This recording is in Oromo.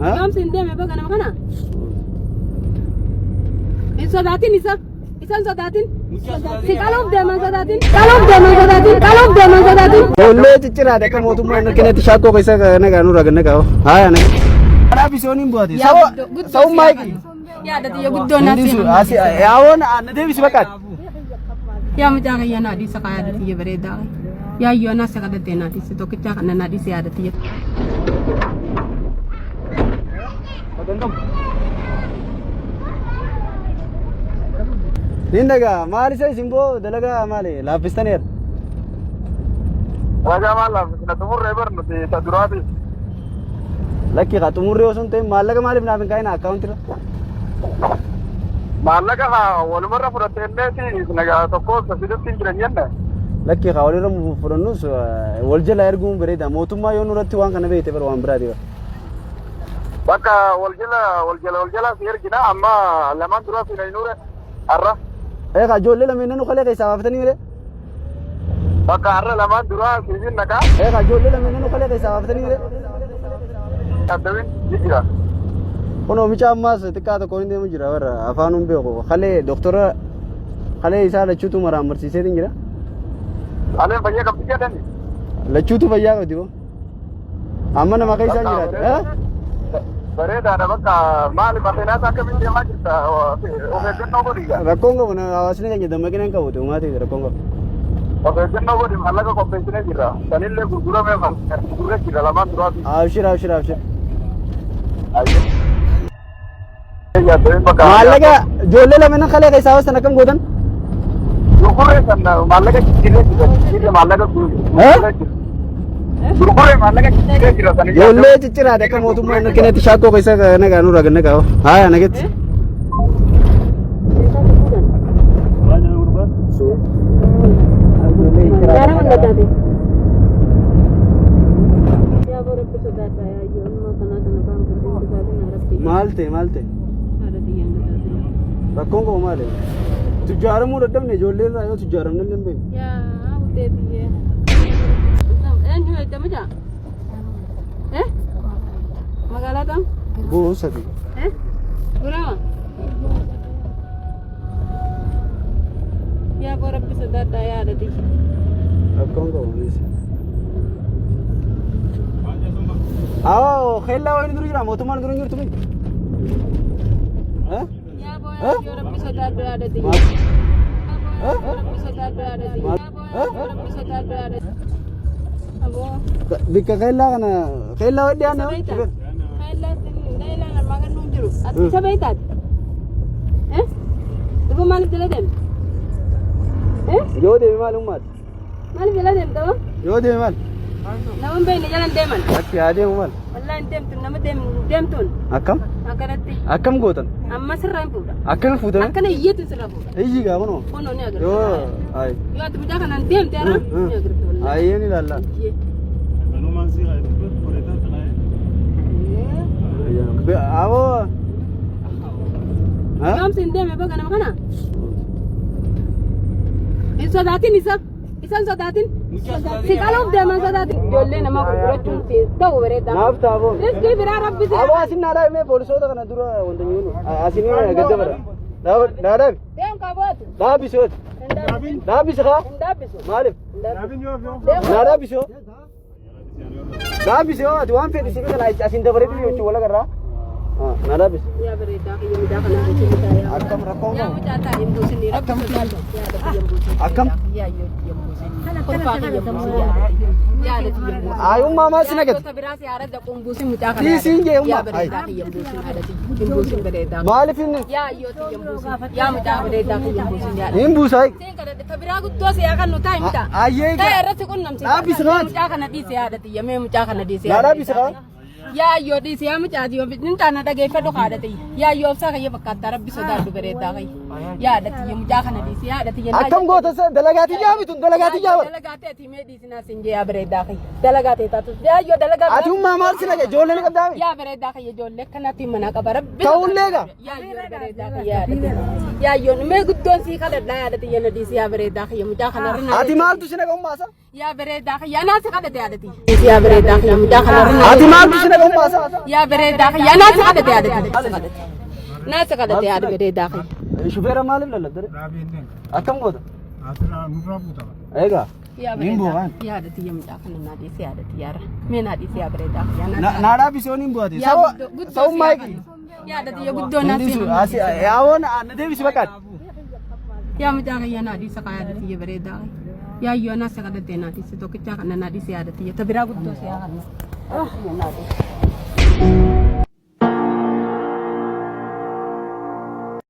Yoom siin deeme baga nama kana. Hin sodaatin isa. Isan sodaatin. Si qaluuf deeman sodaatin. Qaluuf deeman sodaatin. Qaluuf deeman sodaatin. Ijoollee cicciraadha akka mootummaan kennetti shaakkoo keessa nagaa nurraa ganna qabu. Haaya nagaa. Karaa bisooniin bu'aati. Sa'uun maayiki. Yaadati yoo guddoon naaf Yaawoon na deebisi bakkaati. yaa mucaa kiyya naadhii saqa yaadati yoo bareedaa. Yaa yoo naaf saqa dattee naadhii si tokkichaa kana naadhii si yaadati. Nindaga maali sai simbo dalaga maali laafistaneer. Raja malam na tumurre barno te sadurati. Lakki ka tumurre osun te maallaqa maaliif naaf hin kaa'in akkaawuntiirra. Maallaqa walumarra fudhatteenneeti nagaa tokko sasiidatti hin jiran jenne. Lakki ka walirra fudhannus wal jala erguun bareeda mootummaa yoo nurratti waan kana beekte bara waan biraati bara. Bakka wal jala si ergina amma lamaan dura fi naynuure arra. Ka ijoollee lameen nu kalee keessaa baafatanii mire. Bakka arra lamaan dura siifin nagaa. Ka ijoollee lameen nu kalee keessaa baafatanii mire. Addawin jijjiira. Kun oomisha ammaas xiqqaa tokko hin deemu jira warra afaan hin beeku. Kalee doktora kalee isaa lachuutu maraan barsiisee jira. Kalee fayyaa qabdi jedhani. Lachuutu fayyaa qabdi boo. Amma nama keessaa jiraata. Bareedaadha bakka maali maseenaas akkamiin deemaa jirta of eeggannoo godhi. Rakkoon qabu hawaasni keenya dammaqina hin qabu uumaati rakkoon qabu. Of eeggannoo godhi maallaqa qopheessinee jirra. Sanillee gurguramee gurguree jira lamaan duraati. Abshir. Maallaqa ijoollee lameen kalee keessaa wasan akkam gootan? Gurguree san maallaqa jijjiirree jira maallaqa gurguree maallaqa jijjiirree jira sanillee. Ijoollee cicciraadha akka mootummaan kennetti shaakkoo keessa nagaa nurraa ganna qabu. Haaya nagetti. Maalte. Rakkoon qabu maali? Tujjaaramuu dadhabne ijoollee irraa yoo tujjaaramne illee hin beeku. Yaa uteetiye. Eenyu eeddama jaa? Magaalaa kam? Boonsati. Gurama? Yaa koo rabbi sodaadhaa yaadati. Rakkoon qabu malis. Keellaa wayini dura jira mootummaan dura hin jirtu mi? Yaa koo rabbi sodaadhaa yaadati. Rabbi sodaadhaa yaadati. Rabbi sodaadhaa yaadati. Bikka keellaa kana keellaa waddi aanna. Keellaa magan nuun jiru. Ati isa beektaati? Dhufu maaliif jala deemte? Yoo deeme maal ummaati? Maaliif jala deemte hoo? Yoo deeme maal? Nama hin beekne jala hin deeman. Akki haa deemu maal? Wallaahi hin deemtu nama deemtuun. Akkam? Akkanatti. Akkam gootan? Amma sirraa hin fuudha. Akkam fuudhame? Akkana iyyeetu sirraa fuudha. Iyyi gaa kunoo. Kunoo ni agarra. Yoo ayi. Yoo ati mucaa kanaan deemte ara ni agarra wallaahi. Ayyee ni ilaalla. Awoo. Yoom siin deeme baga nama kana. Hin sodaatin isa. Isan sodaatin. Si qaluuf deeman sodaatin. Ijoollee nama gurgurachuun si ta'u bareedaa. Naaf taaboo. Riskii biraa rabbi si. Awoo asin naa dhaabee poolisoota kana dura wanta nyuunu. Asin gadda bara. Dhaadhaab. Deem qabooti. Dhaabisooti. Dhaabisi kaa. Hin dhaabbisu. Maaliif? Naa dhaabisoo. Dhaabisoo ati waan fedhi sibi kana asin dabareetu jechuun wal agarraa. Naa dhaabisi. Yaa bareedaa kiyya mucaa kanaan gochuu bitaa yaa. Akkam rakkoon Yaa qabu. mucaa taa'ee buusinii rabbi sodaatu. Yaada kiyya buusinii. Akkam? Yaa yoo kiyya buusinii. Kolfaa kiyya buusinii yaada. Yaada kiyya buusinii. Ayummaa maal si nagate? Gosa biraa si yaada daquun buusin mucaa kanaa. Siin jee umma. Yaa bareedaa kiyya buusin yaada kiyya buusin bareedaa. Maaliif inni? Yaa yoo kiyya buusin. Yaa mucaa bareedaa kiyya buusin yaada. Hin buusaay. Siin kadhadhe ka biraa guddoo si yaa kan nu taa'e mucaa. Ayyee. Ta'e irratti qunnamsi. Dhaabisi maati? Mucaa kana dhiise yaada kiyya mee mucaa kana dhiise Naa yaada. dhaabisi kaa. Yaa yoo dhiise yaa mucaa yoo nintaan na dhageeffadhu haadha ta'e. Yaa yoo obsaa kiyya fakkaata rabbi sodaadhu bareedaa kiyya. yaada tiyya mucaa kana dhiisi yaada tiyya akkam goota dalagaati jaabitun dalagaati jaabal dalagaatee timee dhiisinaa sin jee yaa bareedaa kee dalagaatee taatus yaayyoo dalagaa ati ummaa maal si nage ijoollee ni qabdaami yaa bareedaa kee ijoollee kanatti mana qaba rabbi ta'ullee ga yaayyoo bareedaa kee yaada tiyya yaayyoon mee guddoon sii kadhadhaa yaada tiyya na dhiisi yaa bareedaa kee mucaa kana rinaa ati maaltu si naga ummaasa yaa bareedaa kee yaa naasi kadhate yaada tiyya yaa bareedaa kee mucaa kana rinaa ati maaltu si naga ummaasa yaa bareedaa kee yaa naasi kadhate yaada tiyya naasi kadhate yaada bareedaa kee shufeera maaliif lalladdare akkam goota eegaa nimbo waan yaada tiyya mucaa kana naa dhiisi yaada tiyyaara mee naa dhiisi yaa bareedaa kee naadhaa bisoon hin bu'ate sa'ummaa eegi yaada tiyya guddoo naasi yaawoon na deebisi baqaad yaa mucaa kee naa dhiisa kaa yaada tiyya bareedaa yaayyoo naasi kadhate naa dhiisi tokkichaa kana naa dhiisi yaada tiyya ta biraa guddoo si yaa kana naa dhiisi